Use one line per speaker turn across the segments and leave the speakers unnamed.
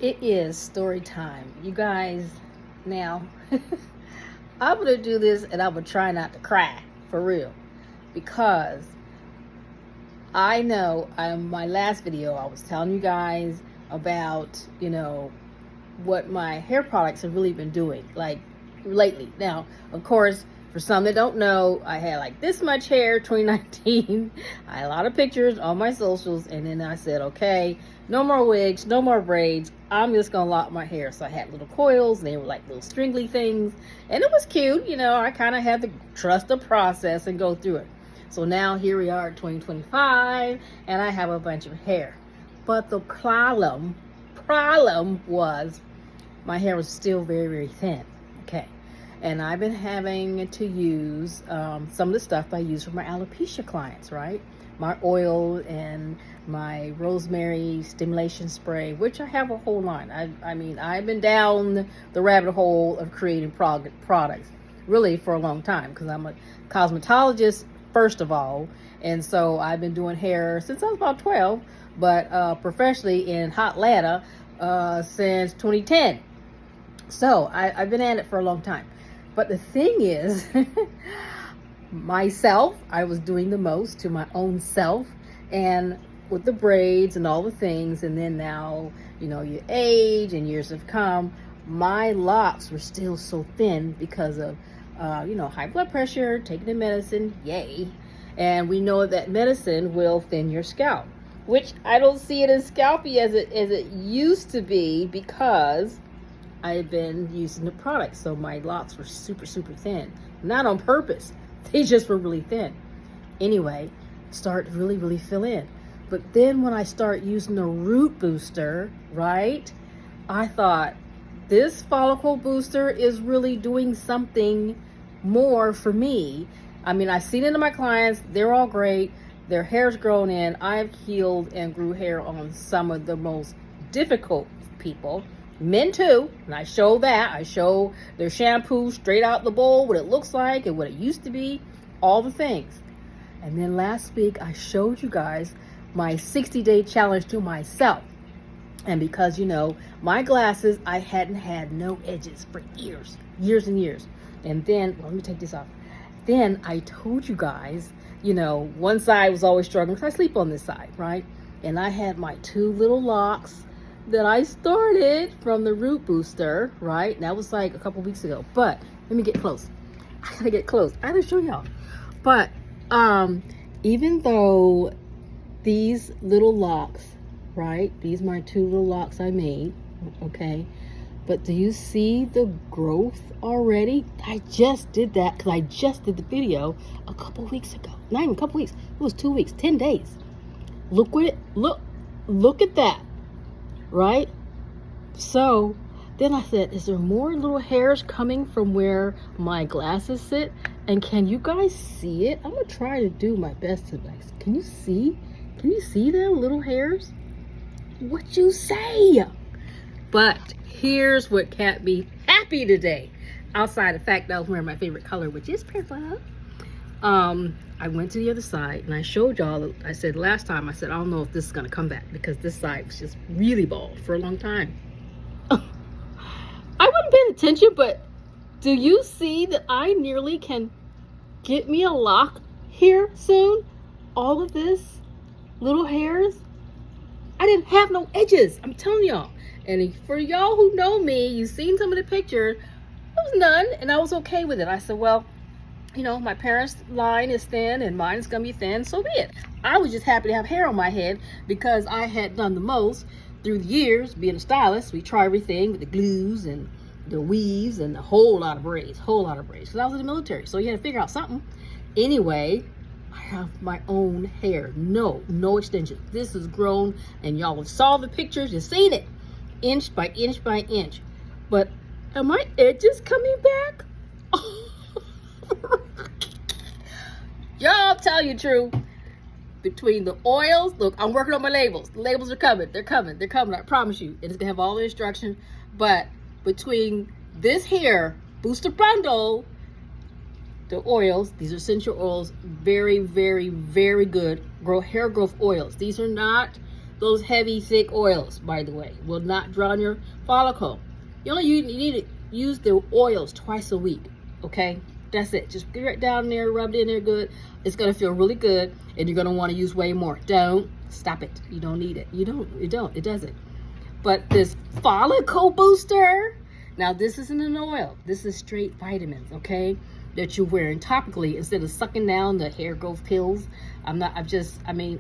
It is story time. You guys, now, I'm going to do this and I'm going to try not to cry for real because I know my last video I was telling you guys about, what my hair products have really been doing like lately. Now, of course, for some that don't know, I had like this much hair 2019. I had a lot of pictures on my socials, and then I said, okay, no more wigs, no more braids. I'm just gonna lock my hair. So I had little coils, and they were like little stringly things, and it was cute. I kind of had to trust the process and go through it. So now here we are, 2025, and I have a bunch of hair. But the problem was my hair was still very, very thin. Okay. And I've been having to use some of the stuff I use for my alopecia clients, right? My oil and my rosemary stimulation spray, which I have a whole line. I've been down the rabbit hole of creating products really for a long time because I'm a cosmetologist, first of all. And so I've been doing hair since I was about 12, but professionally in Hotlanta since 2010. So I've been at it for a long time. But the thing is, myself, I was doing the most to my own self, and with the braids and all the things, and then now, you age and years have come, my locks were still so thin because of, high blood pressure, taking the medicine, yay. And we know that medicine will thin your scalp, which I don't see it as scalpy as it used to be because I've been using the product. So my locks were super, super thin. Not on purpose. They just were really thin. Anyway, start to really, really fill in. But then when I start using the root booster, right, I thought this follicle booster is really doing something more for me. I've seen it in my clients. They're all great. Their hair's grown in. I've healed and grew hair on some of the most difficult people. Men too, and I show that. I show their shampoo straight out the bowl, what it looks like and what it used to be, all the things. And then last week I showed you guys my 60-day challenge to myself. And because, my glasses, I hadn't had no edges for years and years. And then, let me take this off. Then I told you guys, one side was always struggling because I sleep on this side, right? And I had my two little locks that I started from the root booster, right? And that was like a couple weeks ago. But let me get close. I gotta get close. I gotta show y'all. But even though these little locks, right? These are my two little locks I made, okay? But do you see the growth already? I just did that because I just did the video a couple weeks ago. Not even a couple weeks. It was 2 weeks, 10 days. Look at that. Right? So then I said, is there more little hairs coming from where my glasses sit? And can you guys see it? I'm going to try to do my best to Can you see? Can you see them little hairs? What you say? But here's what kept me happy today. Outside the fact that I was wearing my favorite color, which is purple. I went to the other side and I showed y'all, I said last time, I said, I don't know if this is going to come back because this side was just really bald for a long time. I wasn't paying attention, but do you see that I nearly can get me a lock here soon? All of this little hairs. I didn't have no edges. I'm telling y'all. And for y'all who know me, you've seen some of the pictures, there was none and I was okay with it. I said, well, my parents' line is thin and mine is going to be thin, so be it. I was just happy to have hair on my head because I had done the most through the years being a stylist. We try everything with the glues and the weaves and a whole lot of braids, because I was in the military, so you had to figure out something. Anyway, I have my own hair. No extensions. This is grown, and y'all have saw the pictures. You've seen it, inch by inch by inch. But are my edges coming back? Y'all tell you true. Between the oils, look, I'm working on my labels. The labels are coming. They're coming. I promise you. It's gonna have all the instructions. But between this hair booster bundle, the oils, these are essential oils, very, very, very good hair growth oils. These are not those heavy, thick oils, by the way, will not drown your follicle. You need to use the oils twice a week, okay? That's it. Just get it down there, rub it in there good. It's going to feel really good, and you're going to want to use way more. Don't stop it. You don't need it. You don't. It doesn't. But this follicle booster, now this isn't an oil. This is straight vitamins, okay? That you're wearing topically instead of sucking down the hair growth pills. I'm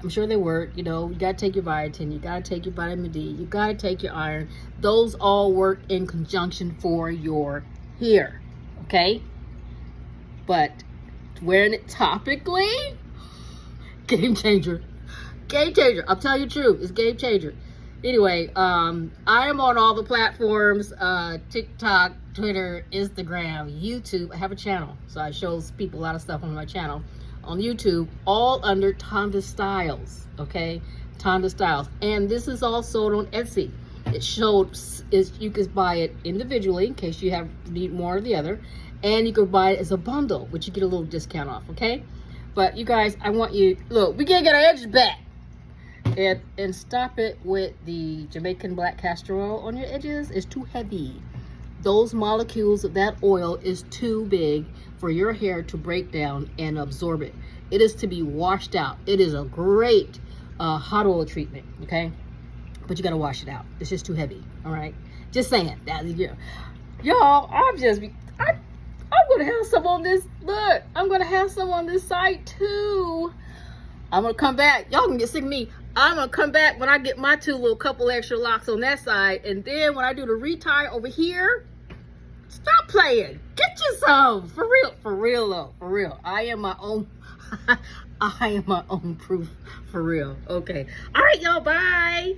sure they work. You know, you got to take your biotin, you got to take your vitamin D, you got to take your iron. Those all work in conjunction for your hair, okay? But wearing it topically, game changer. Game changer. I'll tell you the truth. It's game changer. Anyway, I am on all the platforms, TikTok, Twitter, Instagram, YouTube. I have a channel, so I show people a lot of stuff on my channel. On YouTube, all under Tonda Styles, okay? Tonda Styles. And this is all sold on Etsy. You can buy it individually in case you need more of the other. And you can buy it as a bundle, which you get a little discount off, okay? But you guys, I want you, look, we can't get our edges back. And stop it with the Jamaican black castor oil on your edges. It's too heavy. Those molecules of that oil is too big for your hair to break down and absorb it. It is to be washed out. It is a great hot oil treatment, okay? But you gotta wash it out. It's just too heavy, all right? Just saying. Y'all, I'm gonna have some on this. Look, I'm gonna have some on this site too. I'm gonna come back. Y'all can get sick of me. I'm gonna come back when I get my couple extra locks on that side, and then when I do the retire over here, stop playing. Get you some. For real though, for real. I am my own proof, for real. Okay. All right, y'all, bye.